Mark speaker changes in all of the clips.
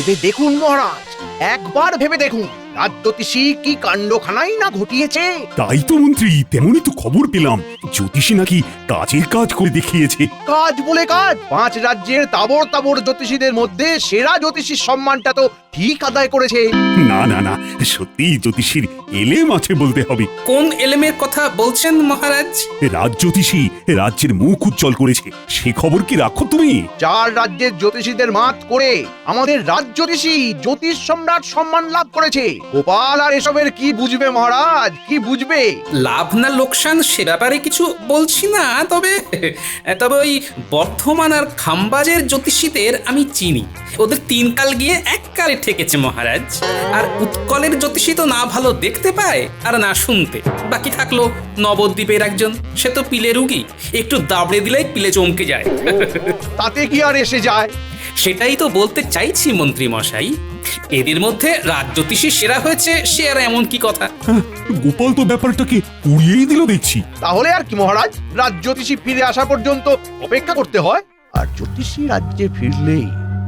Speaker 1: ভেবে দেখুন মহারাজ, একবার ভেবে দেখুন রাজজ্যোতিষী কি কাণ্ডখানাই না ঘটিয়েছে।
Speaker 2: তাই তো মন্ত্রী, তেমনই তো খবর পেলাম, জ্যোতিষী নাকি কাজের কাজ করে দেখিয়েছে।
Speaker 1: কাজ বলে কাজ, 5 রাজ্যের তাবড় তাবড় জ্যোতিষীদের মধ্যে সেরা জ্যোতিষীর সম্মানটা তো ঠিক আদায় করেছে।
Speaker 2: না না না, সত্যি জ্যোতিষীর এলেম আছে বলতে হবে।
Speaker 3: কোন এলেমের কথা বলছেন মহারাজ?
Speaker 2: রাজজ্যোতিষী রাজ্যের মুখ উজ্জ্বল করেছে, সে খবর কি রাখো তুমি?
Speaker 1: 4 রাজ্যের জ্যোতিষীদের মাত করে আমাদের রাজজ্যোতিষী জ্যোতিষ সম্রাট সম্মান লাভ করেছে। গোপাল আর এসবের কি বুঝবে মহারাজ, কি বুঝবে?
Speaker 3: লাভ না লোকসান সে ব্যাপারে কিছু বলছি না, তবে তবে ওই বর্ধমান আর খাম্বাজের জ্যোতিষীদের আমি চিনি। ওদের 3 কাল গিয়ে 1 কালে ঠেকেছে মহারাজ। আর উৎকলের জ্যোতিষী তো না ভালো দেখতে পায় আর না শুনতে। বাকি থাকলো নবদ্বীপের একজন, সে তো পিলে রুগী, একটু দাবড়ে দিলেই পিলে চমকে যায়।
Speaker 1: তাতে কি আর এসে যায়?
Speaker 3: সেটাই তো বলতে চাইছি মন্ত্রী মশাই, এদের মধ্যে রাজজ্যোতিষী সেরা হয়েছে সে আর এমন কি কথা?
Speaker 2: হ্যাঁ, গোপাল তো ব্যাপারটাকে উড়িয়েই দিল দেখছি।
Speaker 1: তাহলে আর কি মহারাজ, রাজজ্যোতিষী ফিরে আসা পর্যন্ত অপেক্ষা করতে হয়। আর জ্যোতিষী রাজ্যে ফিরলেই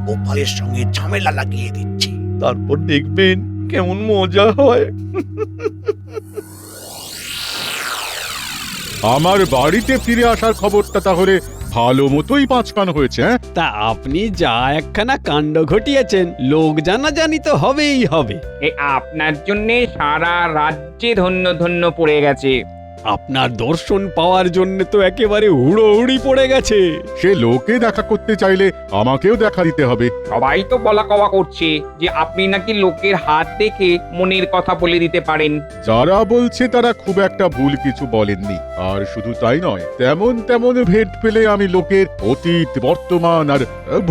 Speaker 1: গোপালের সঙ্গে ঝামেলা লাগিয়ে দিচ্ছি, তারপর দেখবেন কেমন মজা হয়।
Speaker 4: আমার বাড়িতে ফিরে আসার খবরটা তাহলে ভালো মতোই পাঁচকান হয়েছে। হ্যাঁ,
Speaker 5: তা আপনি যা একখানা কাণ্ড ঘটিয়েছেন, লোক জানাজানি তো হবেই হবে।
Speaker 6: আপনার জন্যে সারা রাজ্যে ধন্য ধন্য পড়ে গেছে।
Speaker 5: আপনার দর্শন পাওয়ার জন্য তো একেবারে হুড়োহুড়ি পড়ে গেছে।
Speaker 4: সে লোকে দেখা করতে চাইলে আমাকেও দেখা দিতে হবে।
Speaker 6: সবাই তো বলা কওয়া করছে যে আপনি নাকি লোকের হাত দেখে মনের কথা বলে দিতে পারেন।
Speaker 4: যারা বলছে তারা খুব একটা ভুল কিছু বলেননি। আর শুধু তাই নয়, তেমন তেমন ভেট পেলে আমি লোকের অতীত, বর্তমান আর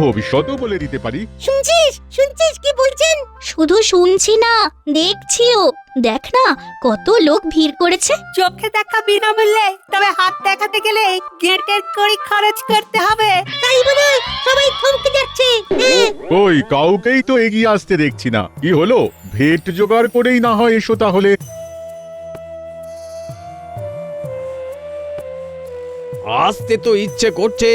Speaker 4: ভবিষ্যৎও বলে দিতে পারি।
Speaker 7: শুনছিস কি বলছেন? শুধু শুনছি না, দেখছিও। দেখ না কত লোক ভিড় করেছে।
Speaker 8: চোখে দেখা বিনামূল্যে, তবে হাত দেখাতে গেলে গেটের করে খরচ করতে হবে।
Speaker 7: তাই বলে সবাই থমকে যাচ্ছে।
Speaker 4: ওই কাউকেই তো এগিয়ে আসতে দেখছি না। কি হলো, ভেট জোগাড় করেই না হয় এসো তাহলে।
Speaker 5: আসতে তো ইচ্ছে করছে,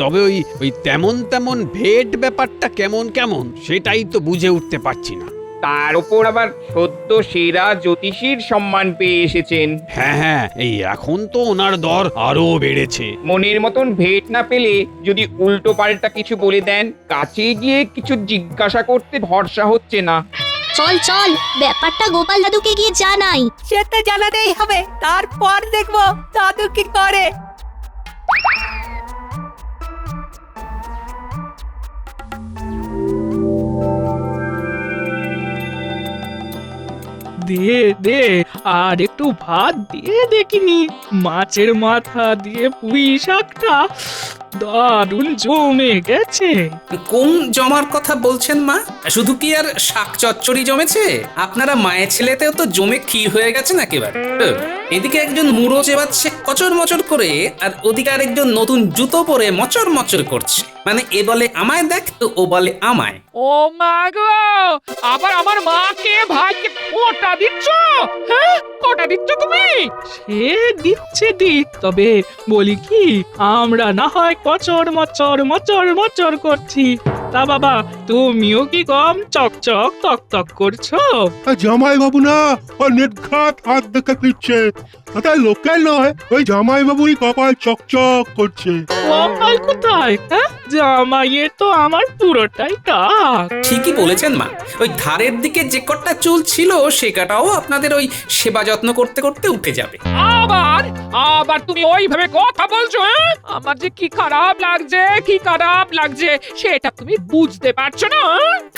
Speaker 5: তবে ওই তেমন তেমন ভেট ব্যাপারটা কেমন কেমন সেটাই তো বুঝে উঠতে পারছি না।
Speaker 6: তার উপর আবার সদ্য সেরা জ্যোতিষীর সম্মান পেয়ে এসেছেন।
Speaker 5: হ্যাঁ হ্যাঁ, এই এখন তো ওনার দর আরো বেড়েছে।
Speaker 6: মনের মতন ভেট না পেলে যদি উল্টো পাল্টা কিছু বলে দেন, কাছে গিয়ে কিছু জিজ্ঞাসা করতে ভরসা হচ্ছে না।
Speaker 7: চল চল, ব্যাপারটা গোপাল দাদুকে গিয়ে জানাই।
Speaker 8: সে তো জানাতেই হবে, তারপর দেখবো দাদু কি করে।
Speaker 9: দে দে, আর একটু ভাত দিয়ে দেখিনি। মাছের মাথা দিয়ে পুঁই শাকটা দারুণ জমে গেছে।
Speaker 3: কোন জমার কথা বলছেন মা? শুধু কি আর শাক চচ্চড়ি জমেছে? আপনারা মায়ের ছেলেতেও তো জমে ক্ষীর হয়ে গেছেন একেবারে। এদিকে একজন মুড়ো চেবাচ্ছে কচর মচর করে, আর ওদিকে আরেকজন নতুন জুতো পরে মচর মচর করছে। মানে এ বলে আমায় দেখ, তো ও বলে আমায়।
Speaker 9: ও মা গো, আবার আমার মাকে ভাইকে কোটা দিচ্ছ? হ্যাঁ, কোটা দিচ্ছ তুমি? সে দিচ্ছে দিক, তবে বলি কি, আমরা না হয় কচর মচর মচর মচর করছি, তা বাবা তুমিও কি কম চকচক তক তক করছো?
Speaker 10: জামাই বাবু না ও নির্ঘাত হাত দেখে ফিরছে, তাই লোকের নয়, ওই জামাই বাবুই কপাল চকচক করছে।
Speaker 9: কপাল কোথায়? হ্যাঁ, জামাইয়ের তো আমার পুরোটাই টাক।
Speaker 3: ঠিকই বলেছেন মা, ওই ধারের দিকে যে কটা চুল ছিল সে কটাও আপনাদের ওই সেবা যত্ন করতে করতে উঠে যাবে।
Speaker 9: আবার আবার তুমি ওইভাবে কথা বলছো? হ্যাঁ, আমার যে কি খারাপ লাগছে, কি খারাপ লাগছে সেটা তুমি বুঝতে পারছো না?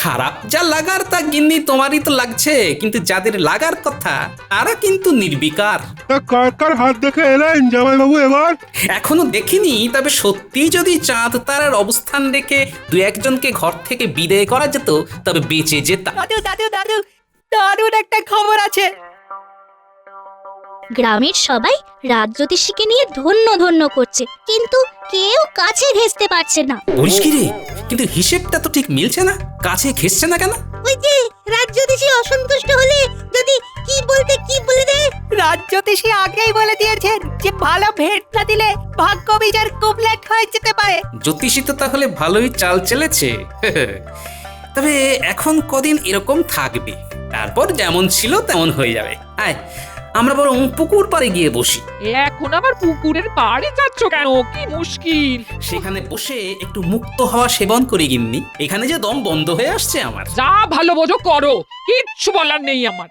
Speaker 3: খারাপ যা লাগার তা গিন্নি তোমারই তো লাগছে, কিন্তু যাদের লাগার কথা তারা কিন্তু নির্বিকার।
Speaker 10: কার কার হাত দেখে এলেন জামাই বাবু এবার?
Speaker 3: এখনো দেখিনি, তবে সত্যি যদি চাঁদ তারার অবস্থান দেখে 2-1জনকে ঘর থেকে বিদায় করা যেত তবে বেঁচে যেতাম।
Speaker 8: দাদু দাদু দাদু, দারুণ একটা খবর আছে।
Speaker 7: গ্রামের সবাই রাজজ্যোতিষীকে নিয়ে ধন্য ধন্য করছে, কিন্তু কেউ কাছে ঘেঁষতে পারছে না।
Speaker 3: বলিস কি রে, কিন্তু হিসেবটা তো ঠিক মিলছে না, কাছে ঘেঁষছে না কেন?
Speaker 7: ওই যে রাজজ্যোতিষী অসন্তুষ্ট হলে যদি কি বলে দেয়।
Speaker 8: রাজজ্যোতিষী আগেই বলে দিয়েছেন যে ভালো ভেট না দিলে ভাগ্য বিচার কুবলেট হয়ে যেতে পারে।
Speaker 3: জ্যোতিষী তো তাহলে ভালোই চাল চেলেছে। তবে এখন কদিন এরকম থাকবে, তারপর যেমন ছিল তেমন হয়ে যাবে। আয় আমরা বরং পুকুর পাড়ে গিয়ে বসি।
Speaker 9: এখন আবার পুকুরের পাড়ে যাচ্ছ কেন? কি মুশকিল।
Speaker 3: সেখানে বসে একটু মুক্ত হাওয়া সেবন করি গিন্নি, এখানে যে দম বন্ধ হয়ে আসছে আমার।
Speaker 9: যা ভালো বোঝো করো, কিচ্ছু বলার নেই আমার।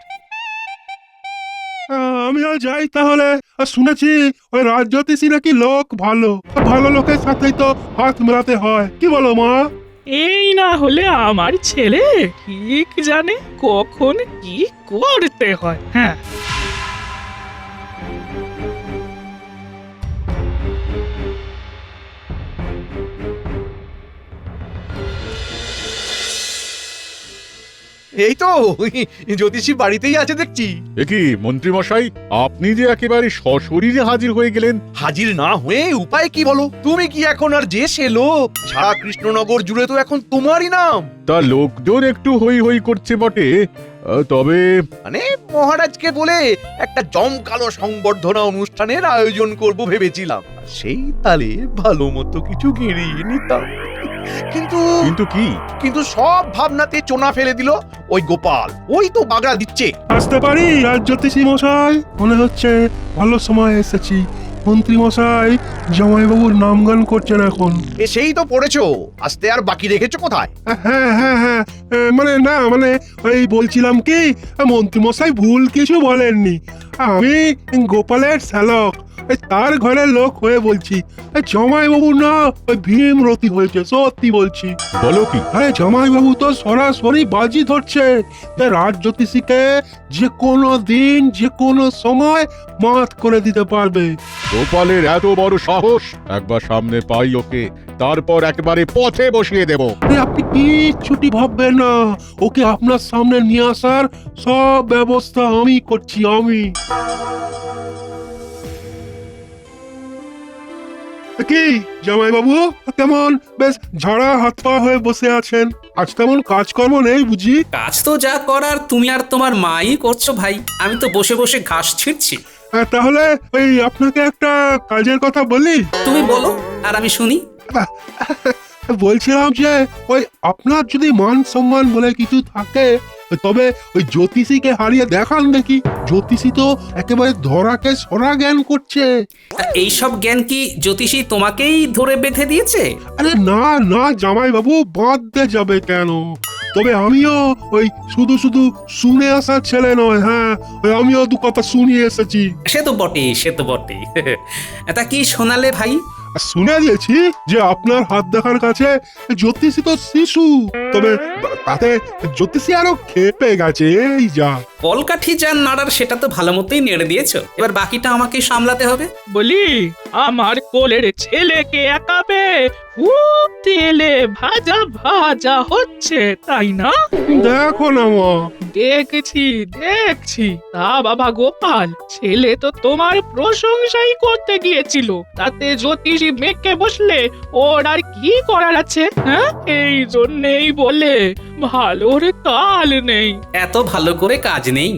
Speaker 10: আমিও যাই তাহলে। শুনেছি ওই রাজ্যতীশী নাকি লোক ভালো, ভালো লোকের সাথেই তো হাত মেলাতে হয়, কি বলো মা?
Speaker 9: এই না হলে আমার ছেলে ঠিক জানে কখন কি করতে হয়। হ্যাঁ,
Speaker 1: এই তো জ্যোতিষী বাড়িতেই আছে দেখছি।
Speaker 4: এ কি মন্ত্রী মশাই, আপনি যে একেবারে সশরীরে হাজির হয়ে গেলেন।
Speaker 1: হাজির না হয়ে উপায় কি বলো? তুমি কি এখন আর যে সে লোক? সারা কৃষ্ণনগর জুড়ে তো এখন তোমারই নাম।
Speaker 4: তা লোকজন একটু হই হই করছে বটে, তবে
Speaker 1: মানে মহারাজকে বলে একটা জমকালো সংবর্ধনা অনুষ্ঠানের আয়োজন করব ভেবেছিলাম, সেই তালে ভালো মতো কিছু গেড়িয়ে নিতাম, কিন্তু
Speaker 4: কিন্তু কি?
Speaker 1: কিন্তু সব ভাবনাতে চোনা ফেলে দিল ওই গোপাল। ওই তো বাগড়া দিচ্ছে।
Speaker 10: আসতে পারি রাজ্যতীশী মশাই? মনে হচ্ছে ভালো সময় এসেছি। মন্ত্রী মশাই জামাইবাবুর নামগান করছেন এখন।
Speaker 1: এসেই তো পড়েছো, আসতে আর বাকি রেখেছো কোথায়?
Speaker 10: হ্যাঁ হ্যাঁ হ্যাঁ, মানে না মানে ওই বলছিলাম কি, মন্ত্রী মশাই ভুল কিছু বলেননি। আমি গোপালের শ্যালক, তার ঘরের লোক হয়ে বলছি। জামাইবাবু না ওই ভীমরতি হয়েছে, সত্যি বলছি।
Speaker 4: বলো কি?
Speaker 10: আরে জামাইবাবু তো সরাসরি বাজি ধরছে, তাই রাজ্যতীশীকে যে কোনো দিন যে কোনো সময় মাত করে দিতে পারবে।
Speaker 4: গোপালের এত বড় সাহস! একবার সামনে পাই ওকে, তারপর একেবারে পথে বসিয়ে দেব।
Speaker 10: আরে আপনি কিচ্ছুটি ভাববেন না, ওকে আপনার সামনে নিয়ে আসার সব ব্যবস্থা আমি করছি, আমি। কি জামাইবাবু, কেমন বেশ ঝাড়া হাত পা হয়ে বসে আছেন? আজ তেমন কাজকর্ম নেই বুঝি?
Speaker 3: কাজ তো যা করার তুমি আর তোমার মাই করছো ভাই, আমি তো বসে বসে ঘাস ছিঁড়ছি।
Speaker 10: তাহলে ওই আপনাকে একটা কাজের কথা বলি।
Speaker 3: তুমি বলো আর আমি শুনি।
Speaker 10: বলছিলাম যে ওই আপনার যদি মান সম্মান বলে কিছু থাকে, তবে ওই জ্যোতিষীকে হারিয়ে দেখান দেখি। জ্যোতিষী তো একেবারে ধরাকে সরা জ্ঞান করছে।
Speaker 3: এইসব জ্ঞান কি জ্যোতিষী তোমাকেই ধরে বেঁধে দিয়েছে?
Speaker 10: আরে না না জামাইবাবু, বাঁধতে যাবে কেন? তবে আমিও ওই শুধু শুধু শুনে আসার ছেলে নয়। হ্যাঁ, ওই আমিও দু কথা শুনিয়ে এসেছি।
Speaker 3: সে তো বটেই, সে তো বটেই। তা কি শোনালে ভাই?
Speaker 10: শুনে দিয়েছি যে আপনার হাত দেখার কাছে জ্যোতিষী তো শিশু, তবে তাতে জ্যোতিষী আরো খেপে গেছে। এই যা
Speaker 3: কলকাঠি যার নাড়ার সেটা তো ভালো মতোই নেড়ে দিয়েছো, এবার বাকিটা আমাকে সামলাতে হবে।
Speaker 9: বলি আমার কোলের ছেলেকে একাবে খুব তেলে ভাজা ভাজা হচ্ছে, তাই না?
Speaker 10: দেখো না মা।
Speaker 9: দেখছি দেখছি। তা বাবা গোপাল, ছেলে তো তোমার প্রশংসাই করতে গিয়েছিল, তাতে জ্যোতিষী মেঘকে বসলে ওর আর কি করার আছে? হ্যাঁ, এই জন্যেই বলে ভালোর তাল নেই।
Speaker 3: এত ভালো করে কাজ নেই।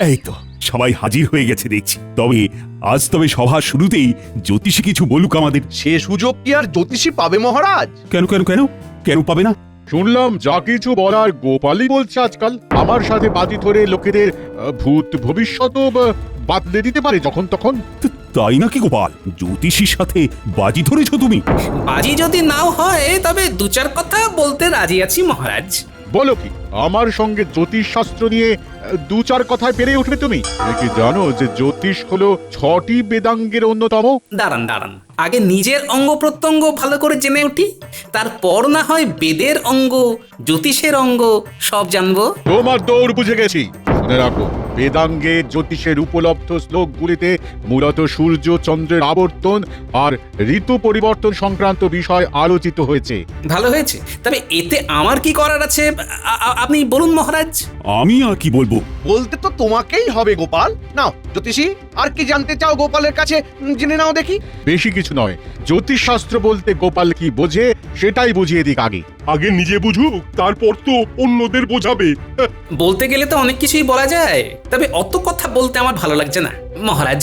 Speaker 2: এই তো সবাই হাজির হয়ে গেছে দেখছি। তবে সভা শুরুতেই জ্যোতিষী কিছু বলুক আমাদের।
Speaker 1: সে সুযোগ কি আর জ্যোতিষী পাবে মহারাজ?
Speaker 2: কেন কেন কেন কেন পাবে না?
Speaker 4: শুনলাম যা কিছু বলার গোপালই বলছে আজকাল। আমার সাথে বাজি ধরে লোকেদের ভূত ভবিষ্যৎ বাতলে দিতে পারে যখন তখন।
Speaker 2: তাই নাকি গোপাল? জ্যোতিষীর সাথে বাজি ধরেছো তুমি?
Speaker 3: বাজি যদি নাও হয় তবে দু চার কথা বলতে রাজি আছি মহারাজ।
Speaker 4: বলো কি, আমার সঙ্গে জ্যোতিষ শাস্ত্র নিয়ে দু চার কথায় পেরে উঠবে তুমি? তুমি কি জানো যে জ্যোতিষ হলো 6টি বেদাঙ্গের অন্যতম?
Speaker 3: দাঁড়ান দাঁড়ান, আগে নিজের অঙ্গ প্রত্যঙ্গ ভালো করে জেনে উঠি, তারপর না হয় বেদের অঙ্গ জ্যোতিষের অঙ্গ সব জানবো।
Speaker 4: তোমার দৌড় বুঝে গেছি। শুনে রাখো, বেদাঙ্গে জ্যোতিষের উপলব্ধ শ্লোকগুলিতে মূলত সূর্য চন্দ্রের আবর্তন আর ঋতু পরিবর্তন সংক্রান্ত বিষয় আলোচিত হয়েছে।
Speaker 3: ভালো হয়েছে, তবে এতে আমার কি করার আছে আপনি বলুন মহারাজ।
Speaker 2: আমি আর কি বলবো?
Speaker 1: বলতে তো তোমাকেই হবে গোপাল। নাও জ্যোতিষী, আর কি জানতে চাও গোপালের কাছে জেনে নাও দেখি।
Speaker 4: বেশি কিছু নয়, জ্যোতিষ শাস্ত্র বলতে গোপাল কি বোঝে সেটাই বুঝিয়ে দিক আগে।
Speaker 10: আগে নিজে বুঝুক, তারপর তো অন্যদের বোঝাবে।
Speaker 3: বলতে গেলে তো অনেক কিছুই বলা যায়, তবে অত কথা বলতে আমার ভালো লাগছে না। মহারাজ,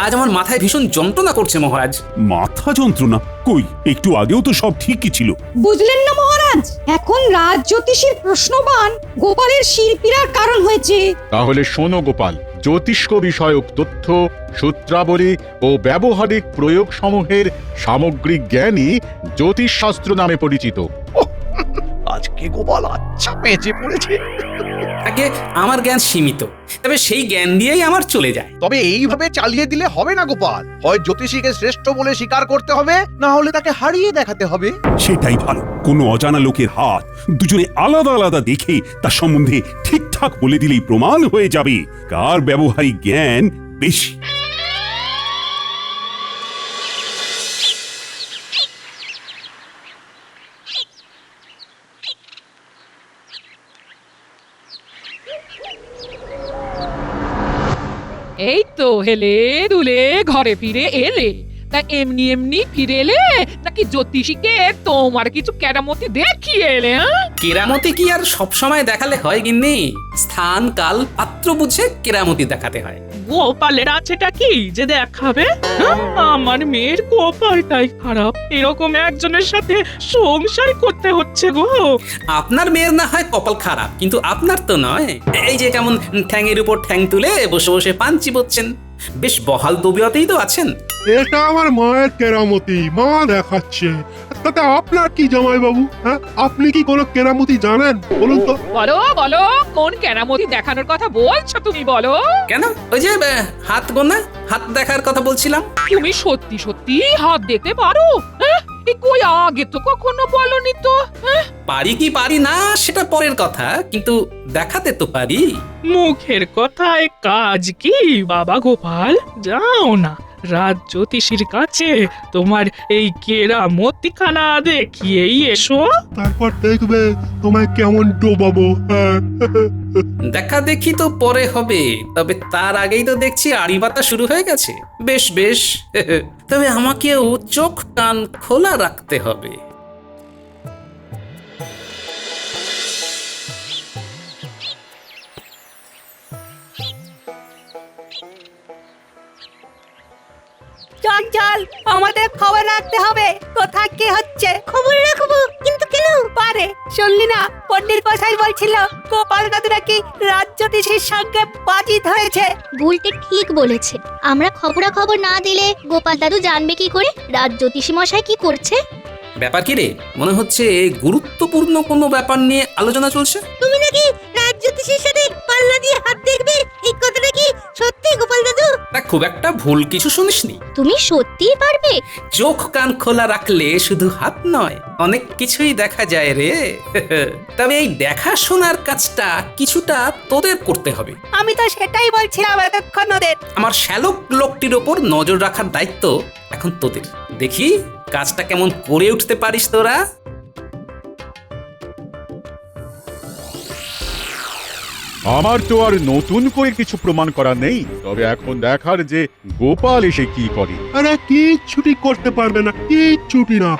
Speaker 3: আজ আমার মাথায় ভীষণ যন্ত্রণা করছে মহারাজ।
Speaker 2: মাথা যন্ত্রণা? কই, একটু আগেও তো সব ঠিকই ছিল।
Speaker 8: বুঝলেন না মহারাজ, এখন রাজ জ্যোতিষীর প্রশ্নবান গোপালের শিল্পীরার কারণ হয়েছে।
Speaker 4: তাহলে শোনো গোপাল, জ্যোতিষ্ক বিষয়ক তথ্য, সূত্রাবলী ও ব্যবহারিক প্রয়োগ সমূহের সামগ্রিক জ্ঞানই জ্যোতিষশাস্ত্র নামে পরিচিত।
Speaker 1: আজকে গোপাল আচ্ছা পেঁচে পড়েছে।
Speaker 3: আগে আমার জ্ঞান সীমিত, তবে সেই জ্ঞান দিয়েই আমার চলে যায়।
Speaker 1: তবে এইভাবে চালিয়ে দিলে হবে না গোপাল, হয় জ্যোতিষীকে শ্রেষ্ঠ বলে স্বীকার করতে হবে, না হলে তাকে হারিয়ে দেখাতে হবে।
Speaker 2: সেটাই ভালো। কোনো অজানা লোকের হাত দুজনে আলাদা আলাদা দেখে তার সম্বন্ধে ঠিকঠাক বলে দিলেই প্রমাণ হয়ে যাবে কার ব্যবহারিক জ্ঞান বেশি।
Speaker 9: এই তো হেলে দুলে ঘরে ফিরে এলে, তা এমনি এমনি ফিরে এলে নাকি জ্যোতিষীকে তোমার কিছু কেরামতি দেখিয়ে এলে?
Speaker 3: কেরামতি কি আর সব সময় দেখালে হয় গিন্নি? স্থান কাল পাত্র বুঝে কেরামতি দেখাতে হয়।
Speaker 9: গোপালের আছেটা কি যে দেখাবে? আমার মেয়ের কপালটাই খারাপ, এরকম একজনের সাথে সংসার করতে হচ্ছে গো।
Speaker 3: আপনার মেয়ের না হয় কপাল খারাপ, কিন্তু আপনার তো নয়। এই যে কেমন ঠ্যাংয়ের উপর ঠ্যাং তুলে বসে বসে পান চিবোচ্ছেন, বেশ বহাল তবিয়তেই তো আছেন।
Speaker 10: এটা আমার মায়ের কেরামতি, মা দেখাচ্ছে। তাতে আপনার কি জামাই বাবু? হ্যাঁ, আপনি কি কোনো কেরামতি জানেন বলুন তো?
Speaker 9: বলো বলো, কোন কেরামতি দেখানোর কথা বলছো তুমি, বলো।
Speaker 3: কেন, ওই যে হাত গোনা, হাত দেখার কথা বলছিলাম।
Speaker 9: তুমি সত্যি সত্যি হাত দেখতে পারো? কই আগে তো কখনো বলনি তো।
Speaker 3: পারি কি পারি না সেটা পরের কথা, কিন্তু দেখাতে তো পারি।
Speaker 9: মুখের কথায় কাজ কি বাবা গোপাল? যাও না রাজ জ্যোতিষীর কাছে তোমার এই কেরামতিখানা দেখিয়েই এসো।
Speaker 10: তারপর দেখবে তোমায় কেমন ডোবাবো। হ্যাঁ।
Speaker 3: দেখা দেখি তো পরে হবে, তবে তার আগেই তো দেখছি আড়ি বাতা শুরু হয়ে গেছে। বেশ বেশ, তবে আমাকেও চোখ কান খোলা রাখতে হবে।
Speaker 8: চল চল, আমাদের খবর রাখতে হবে কোথায় কি হচ্ছে।
Speaker 7: খবর রাখবো, কিন্তু কেন?
Speaker 8: পারে শুনলি না, পণ্ডিত মশাই বলছিল গোপাল দাদু নাকি রাজ জ্যোতিষীর সঙ্গে বাজি ধরেছে।
Speaker 7: বুলটে ঠিক বলেছে। আমরা খবরাখবর না দিলে গোপাল দাদু জানবে কি করে রাজ জ্যোতিষী মশাই কি করছে?
Speaker 3: ব্যাপার কি রে? মনে হচ্ছে গুরুত্বপূর্ণ কোনো ব্যাপার নিয়ে আলোচনা চলছে।
Speaker 7: তুমি নাকি রাজ জ্যোতিষীর সাথে পাল্লা দিয়ে হাত দেখবে, এই কথাটা কি সত্যি গোপাল দাদু?
Speaker 3: তা খুব একটা ভুল কিছু শুনিসনি।
Speaker 7: তুমি সত্যিই পারবে?
Speaker 3: চোখ কান খোলা রাখলে শুধু হাত নয়, অনেক কিছুই দেখা যায় রে। তবে এই দেখাশোনার কাজটা কিছুটা তোদের করতে হবে।
Speaker 8: আমি তো সেটাই বলছিলাম এতক্ষণ ওদের।
Speaker 3: আমার শ্যালক লোকটির ওপর নজর রাখার দায়িত্ব এখন তোদের। দেখি কাজটা কেমন করে উঠতে পারিস তোরা।
Speaker 4: আমার তো আর নতুন করে কিছু প্রমাণ করা নেই, তবে এখন দেখার যে গোপাল এসে কি করে।
Speaker 10: আরে কিচ্ছুটি করতে পারবে না, কিচ্ছুটি না।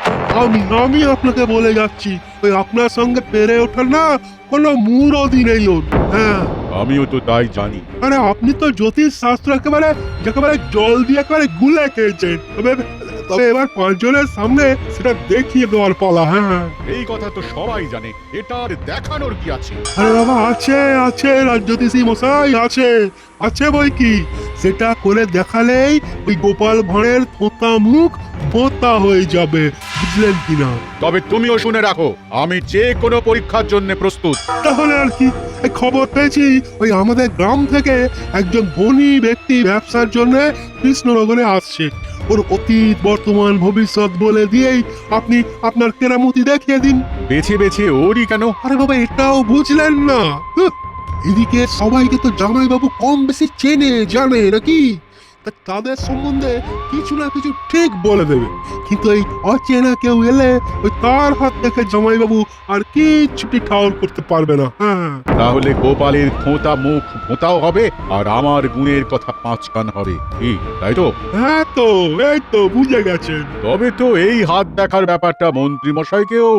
Speaker 10: আমি আপনাকে বলে যাচ্ছি, ওই আপনার সঙ্গে পেরে ওঠার না কোনো মুরদি নেই ওর। হ্যাঁ,
Speaker 4: আমিও তো তাই জানি।
Speaker 10: আরে আপনি তো জ্যোতিষ শাস্ত্র একেবারে জল দিয়ে একেবারে গুলে খেয়েছেন। তবে এবার পাঁচজনের সামনে সেটা দেখিয়ে দেওয়ার পালা। হ্যাঁ,
Speaker 4: এই কথা তো সবাই জানে, এটা আর দেখানোর কি আছে?
Speaker 10: আরে বাবা, আছে রাজ্যতীষী মশাই, আছে বই কি। সেটা করে দেখালেই ওই গোপাল ভাঁড়ের থোঁতা মুখ বোতা হয়ে যাবে, বুঝলেন কিনা?
Speaker 4: তবে তুমিও শুনে রাখো, আমি যে কোনো পরীক্ষার জন্য প্রস্তুত।
Speaker 10: তাহলে আর কি, এই খবর পেয়েছি ওই আমাদের গ্রাম থেকে একজন ধনী ব্যক্তি ব্যবসার জন্য কৃষ্ণনগরে আসছে। ওর অতীত বর্তমান ভবিষ্যৎ বলে দিয়েই আপনি আপনার কেরামতি দেখিয়ে দিন।
Speaker 4: বেছে বেছে ওরই কেন?
Speaker 10: আরে বাবা, এটাও বুঝলেন না? এদিকে সবাইকে তো জামাইবাবু কম বেশি চেনে জানে নাকি, তাদের সম্বন্ধে কিছু না কিছু ঠিক বলে দেবে। কিন্তু এই অচেনা কেউ এলে ওই তার হাত থেকে জামাইবাবু আর কিচ্ছুটি ঠাউর করতে পারবে না। হ্যাঁ,
Speaker 4: তাহলে গোপালের থোঁতা মুখ ভোঁতাও হবে, আর আমার গুণের কথা 5 কান হবে, কি তাই তো?
Speaker 10: হ্যাঁ, তো এই তো বুঝে গেছেন।
Speaker 4: তবে তো এই হাত দেখার ব্যাপারটা মন্ত্রী মশাইকেও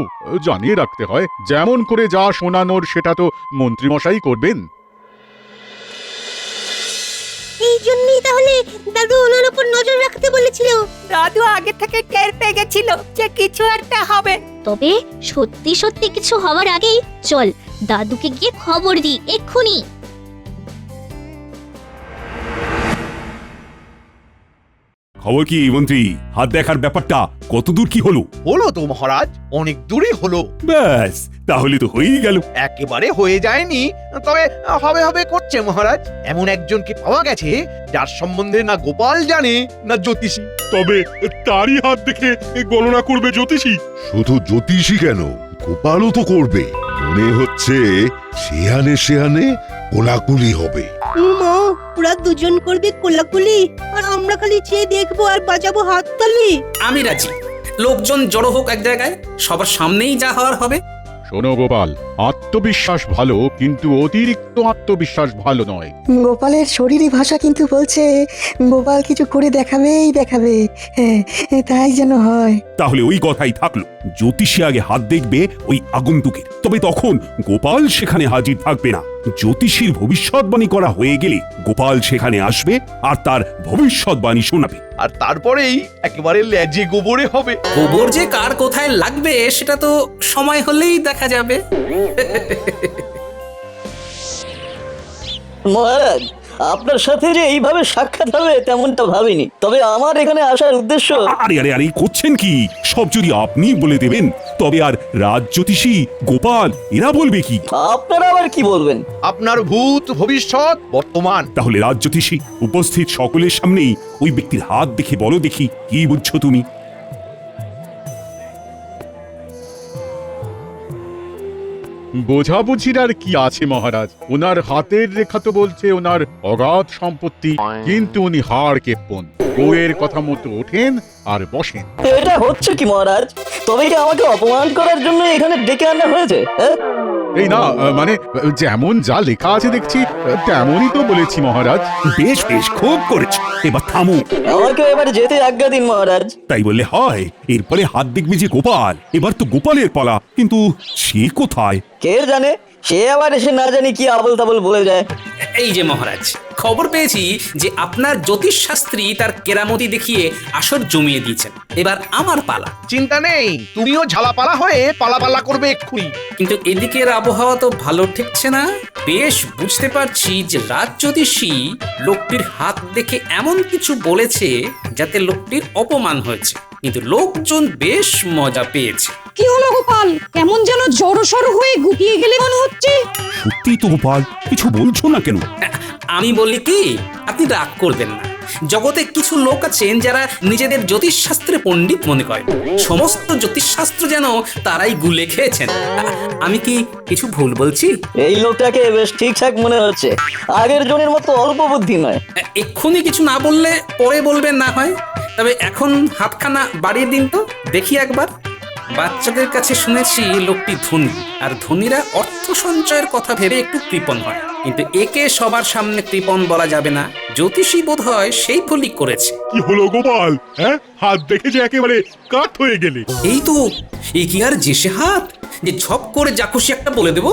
Speaker 4: জানিয়ে রাখতে হয়। যেমন করে যা শোনানোর সেটা তো মন্ত্রী মশাই করবেন।
Speaker 7: এই জন্যই তাহলে দাদু ওনার উপর নজর রাখতে বলেছিল।
Speaker 8: দাদু আগে থেকে টের পেয়ে গেছিল যে কিছু একটা হবে।
Speaker 7: তবে সত্যি সত্যি কিছু হওয়ার আগেই চল দাদুকে গিয়ে খবর দিই এক্ষুনি।
Speaker 2: খবর কি মন্ত্রী? হাত দেখার ব্যাপারটা কতদূর কি হলো?
Speaker 1: হলো তো মহারাজ, অনেক দূরে হলো।
Speaker 2: ব্যাস, তাহলে তো হয়েই গেল।
Speaker 1: একেবারে হয়ে যায়নি, তবে হবে হবে করছে মহারাজ। এমন একজনকে পাওয়া গেছে যার সম্বন্ধে না গোপাল জানে না জ্যোতিষী।
Speaker 10: তবে তারই হাত দেখে গণনা করবে জ্যোতিষী।
Speaker 11: শুধু জ্যোতিষী কেন, গোপালও তো করবে। মনে হচ্ছে সেহানে সেহানে কোলাকুলি হবে।
Speaker 8: মা, ওরা দুজন করবে কোলাকুলি, আর আমরা খালি চেয়ে দেখবো আর বাজাবো হাততালি।
Speaker 3: আমি রাজি। লোকজন জড়ো হোক এক জায়গায়, সবার সামনেই যা হওয়ার হবে।
Speaker 4: শোনো গোপাল, আত্মবিশ্বাস ভালো, কিন্তু অতিরিক্ত আত্মবিশ্বাস ভালো নয়।
Speaker 12: গোপালের শরীরী ভাষা কিন্তু বলছে গোপাল কিছু করে দেখাবেই দেখাবে। হ্যাঁ, তাই যেন হয়।
Speaker 2: তাহলে ওই কথাই থাকলো, জ্যোতিষী আগে হাত দেখবে ওই আগন্তুকের, তবে তখন গোপাল সেখানে হাজির থাকবে না। জ্যোতিষীর ভবিষ্যৎবাণী করা হয়ে গেলে গোপাল সেখানে আসবে আর তার ভবিষ্যৎবাণী শোনাবে।
Speaker 1: আর তারপরেই একেবারে লেজে গোবরে হবে।
Speaker 3: গোবর যে কার কোথায় লাগবে সেটা তো সময় হলেই দেখা যাবে।
Speaker 12: মহারাজ, আপনার সাথে যে এইভাবে সাক্ষাৎ হবে তেমনটা ভাবিনি। তবে আমার এখানে আসার উদ্দেশ্য।
Speaker 2: আরে আরে আরে করছেন কি? সব যদি আপনি বলে দেবেন, তবে আর রাজ জ্যোতিষী গোপাল এরা বলবে কি?
Speaker 12: আপনারা আবার কি বলবেন?
Speaker 1: আপনার ভূত, ভবিষ্যৎ, বর্তমান।
Speaker 2: তাহলে রাজ জ্যোতিষী উপস্থিত সকলের সামনেই ওই ব্যক্তির হাত দেখে বলো দেখি, কি বুঝছো তুমি?
Speaker 4: বোঝাবুঝির আর কি আছে মহারাজ? ওনার হাতের রেখা তো বলছে ওনার অগাধ সম্পত্তি, কিন্তু উনি হাড় কেপ্পন, বউয়ের কথা মতো ওঠেন আর বসেন।
Speaker 12: এটা হচ্ছে কি মহারাজ? তবে কি আমাকে অপমান করার জন্য এখানে ডেকে আনা হয়েছে?
Speaker 4: এই না, মানে যেমন যা লেখা আছে দেখছি তেমনই তো বলেছি মহারাজ।
Speaker 2: বেশ বেশ, খুব করেছো, এবার থামো।
Speaker 12: আমাকে এবার যেতে আজ্ঞা দিন মহারাজ।
Speaker 2: তাই বললে হয়? এরপরে হাত দেখবে যে গোপাল, এবার তো গোপালের পালা, কিন্তু সে কোথায়?
Speaker 12: কে জানে, সে আবার এসে না জানি কি আবল তাবল বলে যায়।
Speaker 3: এই যে মহারাজ, খবর পেয়েছি যে আপনার জ্যোতিষ শাস্ত্রী তার কেরামতি দেখিয়ে আসর জমিয়ে দিয়েছেন। এবার আমার পালা।
Speaker 1: চিন্তা নেই, তুমিও ঝালাপালা হয়ে পালাপালা করবে এক্ষুনি।
Speaker 3: কিন্তু এদিকের আবহাওয়া তো ভালো ঠেকছে না। বেশ বুঝতে পারছি যে রাজ জ্যোতিষী লোকটির হাত দেখে এমন কিছু বলেছে যাতে লোকটির অপমান হয়েছে, কিন্তু লোকজন বেশ মজা পেয়েছে।
Speaker 8: কি হলো গোপাল? কেমন যেন জড়সড় হয়ে গুটিয়ে গেলে মনে হচ্ছে।
Speaker 2: সত্যি তো গোপাল, কিছু বলছো না কেন?
Speaker 3: আমি বলি কি, আপনি রাগ করবেন না। জগতে কিছু লোক আছেন যারা নিজেদের জ্যোতিষশাস্ত্রে পণ্ডিত মনে করেন। সমস্ত জ্যোতিষশাস্ত্র যেন তারাই গুলে খেয়েছেন। আমি কি কিছু ভুল বলছি?
Speaker 12: এই লোকটাকে বেশ ঠিকঠাক মনে হচ্ছে, আগের জনের মতো অল্প বুদ্ধি নয়।
Speaker 3: এক্ষুনি কিছু না বললে পরে বলবেন না হয়। তবে এখন হাতখানা বাড়িয়ে দিন তো দেখি একবার। বাচ্চাদের কাছে শুনেছি লোকটি ধনী, আর ধনীরা অর্থ সঞ্চয়ের কথা ভেবে একটু কৃপণ হয়, কিন্তু একে সবার সামনে কৃপণ বলা যাবে না। জ্যোতিষী বোধ হয় সেই ভুলই করেছে।
Speaker 10: কি হলো গোপাল? হ্যাঁ, হাত দেখে যে একেবারে কাঠ হয়ে গেলে।
Speaker 3: এই তো, এ কি আর যে সে হাত যে ঝপ করে যা খুশি একটা বলে দেবো?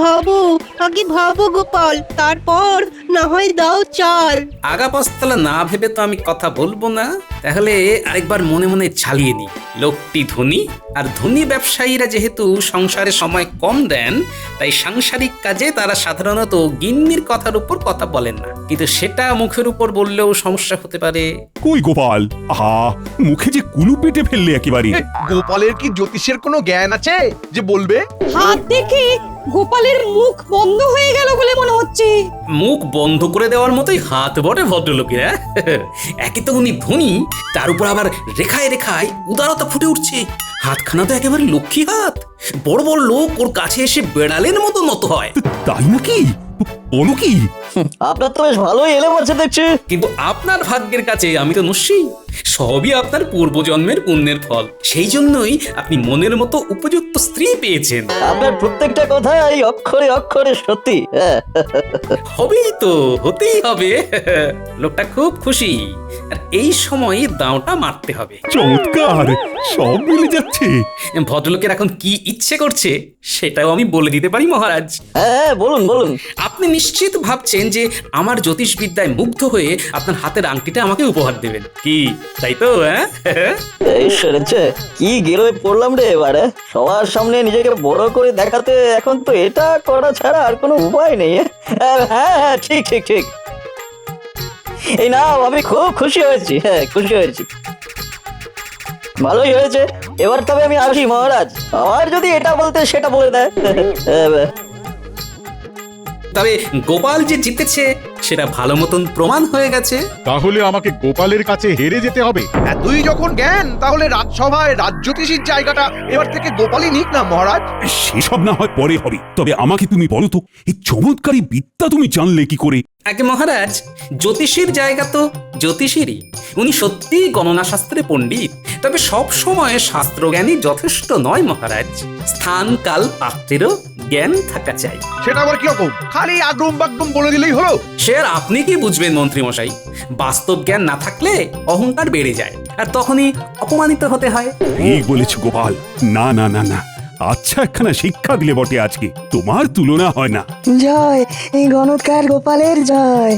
Speaker 8: ভাবো, আগে ভাবো গোপাল, তারপর না হয় দাও চাল।
Speaker 3: আগা পাঁচতলা না ভেবে তো আমি কথা বলবো না। তাহলে আরেকবার মনে মনে চালিয়ে দিই। লোকটি ধনী, আর ধনী ব্যবসায়ীরা যেহেতু সংসারে সময় কম দেন, তাই সাংসারিক কাজে তারা সাধারণত গিন্নির কথার উপর কথা বলেন না, কিন্তু সেটা মুখের উপর বললেও সমস্যা হতে পারে।
Speaker 2: কই গোপাল, আহা, মুখে যে কুলু পেটে ফেললে একেবারে।
Speaker 1: গোপালের কি জ্যোতিষের কোনো জ্ঞান আছে যে বলবে?
Speaker 8: হাত দেখে গোপালের মুখ বন্ধ হয়ে গেল বলে মনে হচ্ছে।
Speaker 3: মুখ বন্ধ করে দেওয়ার মতোই হাত বটে ভদ্রলোকেরা। একে তো উনি ধনী, তার উপর আবার রেখায় রেখায় উদারতা ফুটে উঠছে। হাতখানা তো একেবারে লক্ষ্মী হাত। বড় বড় লোক ওর কাছে এসে বেড়ালের মতো নত হয়।
Speaker 2: তাই নাকি? বলো কি?
Speaker 12: আপনার তো বেশ ভালোই এলে বলছে দেখছি।
Speaker 3: কিন্তু আপনার ভাগ্যের কাছে আমি তো নস্যি। সবই আপনার পূর্বজন্মের পুণ্যের ফল। সেই জন্যই আপনি মনের মতো উপযুক্ত স্ত্রী পেয়েছেন।
Speaker 13: আপনার প্রত্যেকটা কথাই অক্ষরে অক্ষরে সত্যি।
Speaker 3: হবেই তো, হতেই হবে। লোকটা খুব খুশি, আর এই সময় দাঁওটা মারতে হবে।
Speaker 2: চমৎকার, সব মিলে যাচ্ছে।
Speaker 3: ভদ্রলোকের এখন কি ইচ্ছে করছে সেটাও আমি বলে দিতে পারি মহারাজ।
Speaker 13: হ্যাঁ, বলুন বলুন।
Speaker 3: আপনি নিশ্চিত ভাবছেন যে আমার জ্যোতিষবিদ্যায় মুগ্ধ হয়ে আপনার হাতের আংটিটা আমাকে উপহার দেবেন, কি তাই তো?
Speaker 13: এই সেরেছে, কি গেরোয় পড়লাম রে এবারে। সবার সামনে নিজেকে বড় করে দেখাতে এখন তো এটা করা ছাড়া আর কোনো উপায় নেই। হ্যাঁ হ্যাঁ, ঠিক ঠিক ঠিক। এই নাও, আমি খুব খুশি হয়েছি। হ্যাঁ, খুশি হয়েছি, ভালোই হয়েছে। এবার তবে আমি আসি মহারাজ, আমার যদি এটা বলতে সেটা বলে দেয়।
Speaker 3: তবে গোপাল যে জিতেছে সেটা ভালো মতন প্রমাণ হয়ে গেছে।
Speaker 4: তাহলে আমাকে গোপালের কাছে হেরে যেতে হবে?
Speaker 1: এতই যখন জ্ঞান, তাহলে রাজসভায় রাজ্যতীষীর জায়গাটা এবার থেকে গোপালই নিক না মহারাজ।
Speaker 2: সেসব না হয় পরে হবে, তবে আমাকে তুমি বলো তো, এই চমৎকারী বিদ্যা তুমি জানলে কি করে?
Speaker 3: আগে মহারাজ, জ্যোতিষীর জায়গা তো জ্যোতিষীরই। উনি সত্যিই গণনা শাস্ত্রে পণ্ডিত, তবে সব সময় শাস্ত্রজ্ঞানই যথেষ্ট নয় মহারাজ। স্থান কাল পাত্রেরও জ্ঞান থাকা চাই।
Speaker 1: সেটা আবার কিরকম? খালি আগ্রম বাগ্রম বলে দিলেই হলো?
Speaker 3: সে আর আপনি কি বুঝবেন মন্ত্রী মশাই? বাস্তব জ্ঞান না থাকলে অহংকার বেড়ে যায়, আর তখনই অপমানিত হতে হয়।
Speaker 2: ঠিক বলেছ গোপাল। না না না না, আচ্ছা একখানা শিক্ষা দিলে বটে আজকে, তোমার তুলনা হয় না।
Speaker 12: জয়, এই গণৎকার গোপালের জয়।